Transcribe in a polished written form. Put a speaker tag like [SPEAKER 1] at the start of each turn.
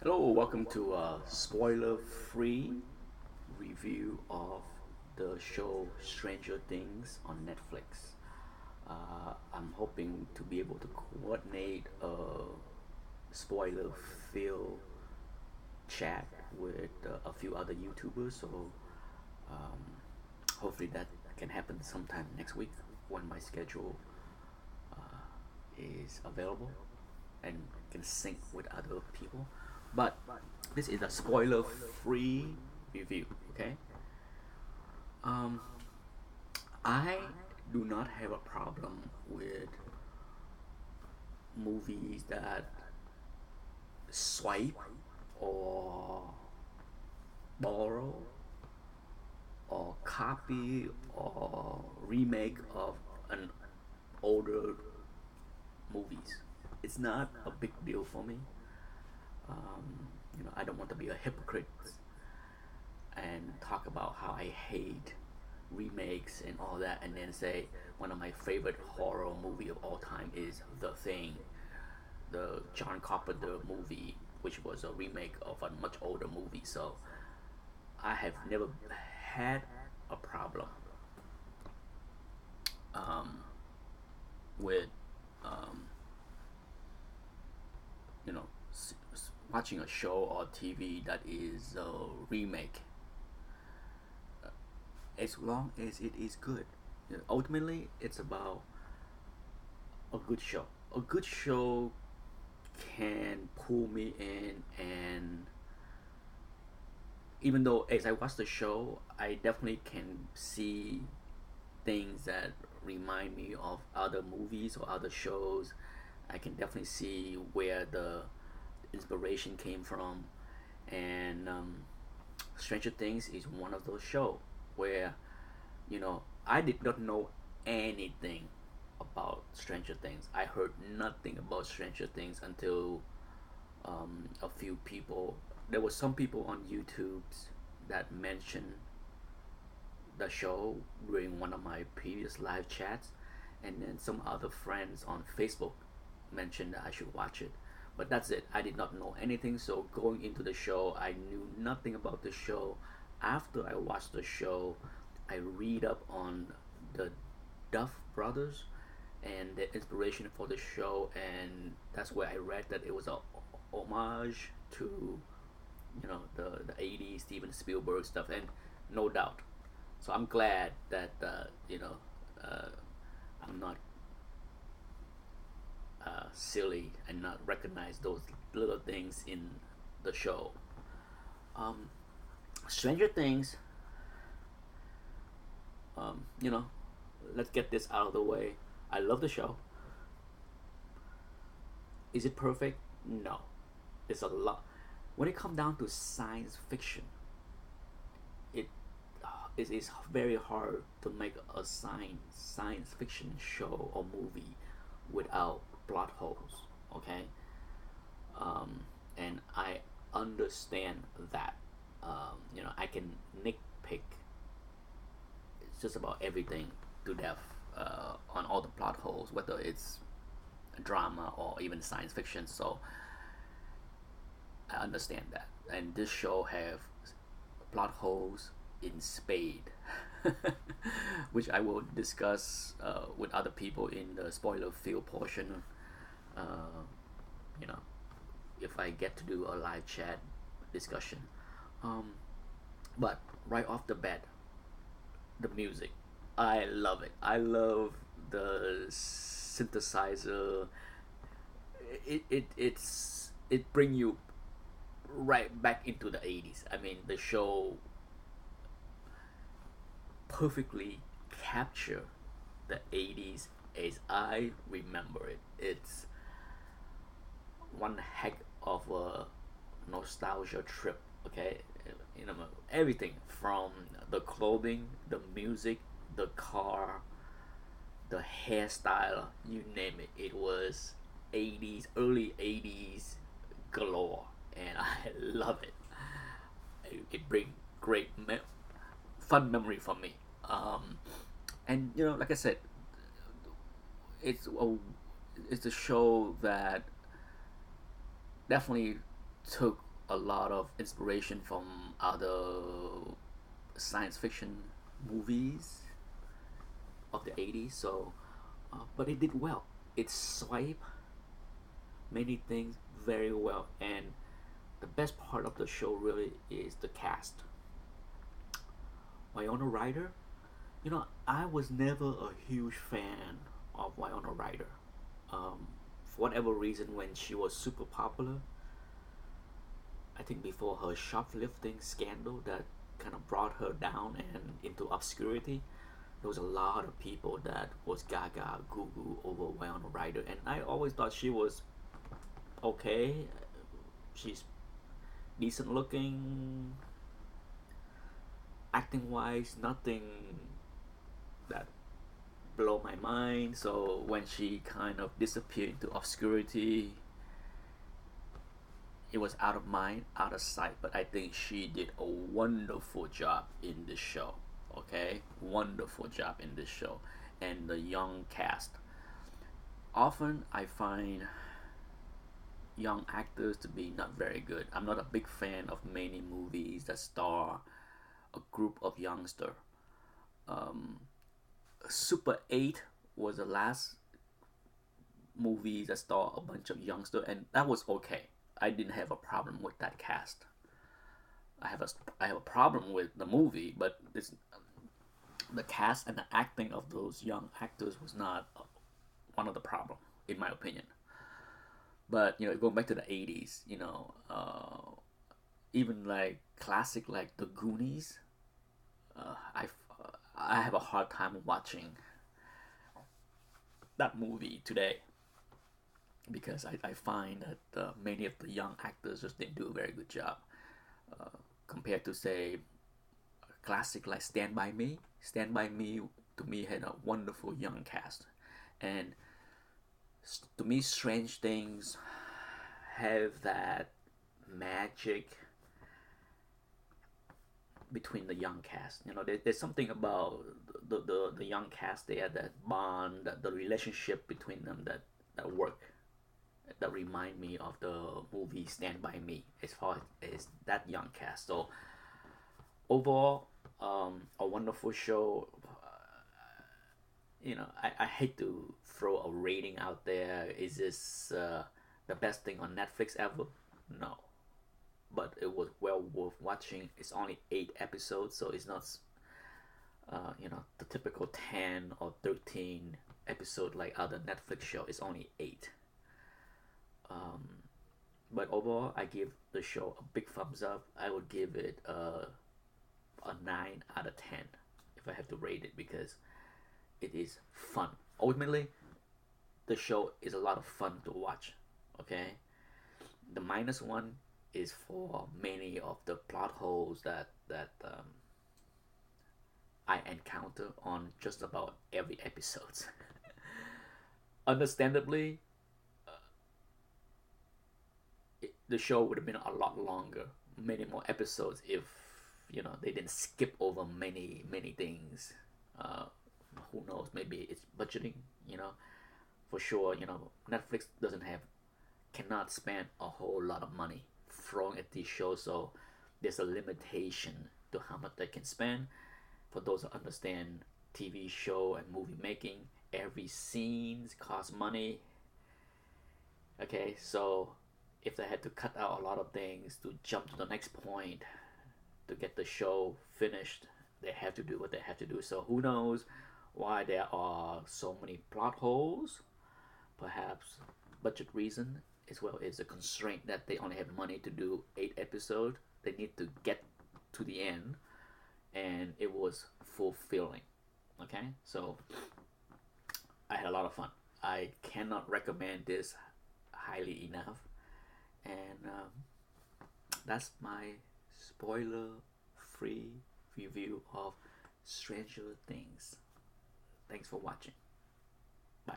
[SPEAKER 1] Hello, welcome to a spoiler-free review of the show Stranger Things on Netflix. I'm hoping to be able to coordinate a spoiler-filled chat with a few other YouTubers, so um, hopefully that can happen sometime next week when my schedule is available and can sync with other people. But this is a spoiler free review, okay? Um, I do not have a problem with movies that swipe or borrow or copy or remake of an older movies. It's not a big deal for me. I don't want to be a hypocrite and talk about how I hate remakes and all that, and then say one of my favorite horror movie of all time is The Thing, the John Carpenter movie, which was a remake of a much older movie. So I have never had a problem um, with um, you know watching a show or TV that is a remake, as long as it is good. Ultimately, it's about a good show. A good show can pull me in, and even though as I watch the show, I definitely can see things that remind me of other movies or other shows. I can definitely see where the inspiration came from, and Stranger Things is one of those shows where I did not know anything about Stranger Things. I heard nothing about Stranger Things until a few people. There were some people on YouTube that mentioned the show during one of my previous live chats, and then some other friends on Facebook mentioned that I should watch it. But that's it. I did not know anything. So going into the show, I knew nothing about the show. After I watched the show, I read up on the Duff brothers and the inspiration for the show, and that's where I read that it was a homage to the 80s Steven Spielberg stuff, and no doubt. So I'm glad that uh, I'm not silly and not recognize those little things in the show. Um, Stranger Things, um, you know, let's get this out of the way. I love the show. Is it perfect? No. It's a lot. When it comes down to science fiction, it it is very hard to make a science fiction show or movie without plot holes. Okay, and I understand that. I can nitpick just about everything to death on all the plot holes, whether it's drama or even science fiction. So I understand that, and this show have plot holes in spade, which I will discuss with other people in the spoiler field portion. Uh, you know, if I get to do a live chat discussion. Um, but right off the bat, the music, I love it. I love the synthesizer. It bring you right back into the 80s. I mean, the show perfectly capture the 80s as I remember it. It's one heck of a nostalgia trip. Okay, everything from the clothing, the music, the car, the hairstyle, you name it. It was 80s, early 80s galore, and I love it. It brings great fun memory for me. And like I said, it's a show that definitely took a lot of inspiration from other science fiction movies of the 80s. So, but it did well. It swiped many things very well, and the best part of the show really is the cast. Winona Ryder, I was never a huge fan of Winona Ryder. For whatever reason, when she was super popular, I think before her shoplifting scandal that kind of brought her down and into obscurity, there was a lot of people that was gaga goo goo over Winona Ryder, and I always thought she was okay. She's decent looking, acting wise, nothing that blow my mind. So when she kind of disappeared into obscurity, it was out of mind, out of sight. But I think she did a wonderful job in this show. Okay, wonderful job in this show, and the young cast. Often I find young actors to be not very good. I'm not a big fan of many movies that star a group of youngsters. Um, Super 8 was the last movie that star a bunch of youngsters, and that was okay. I didn't have a problem with that cast. I have a problem with the movie, but the cast and the acting of those young actors was not one of the problem, in my opinion. But going back to the 80s, even like classic like The Goonies, uh, I I have a hard time watching that movie today because I find that many of the young actors just didn't do a very good job compared to say a classic like Stand by Me. Stand by Me to me had a wonderful young cast, and to me, Strange Things have that magic between the young cast. There's something about the young cast there, that bond, that the relationship between them that work, that remind me of the movie Stand By Me as far as that young cast. So overall, a wonderful show. I hate to throw a rating out there. Is this the best thing on Netflix ever? No, but it was well worth watching. It's only 8 episodes, so it's not the typical 10 or 13 episode like other Netflix show. It's only 8. But overall, I give the show a big thumbs up. I would give it a 9 out of 10 if I have to rate it, because it is fun. Ultimately, the show is a lot of fun to watch. Okay, the minus one is for many of the plot holes that I encounter on just about every episode. Understandably, the show would have been a lot longer, many more episodes if they didn't skip over many things. Uh, who knows? Maybe it's budgeting. For sure. Netflix cannot spend a whole lot of money throwing at these shows, so there's a limitation to how much they can spend. For those who understand TV show and movie making, every scenes costs money. Okay, so if they had to cut out a lot of things to jump to the next point to get the show finished, they have to do what they have to do. So who knows why there are so many plot holes? Perhaps budget reason, as well as a constraint that they only have money to do 8 episodes. They need to get to the end, and it was fulfilling. Okay, so I had a lot of fun. I cannot recommend this highly enough, and that's my spoiler-free review of Stranger Things. Thanks for watching. Bye.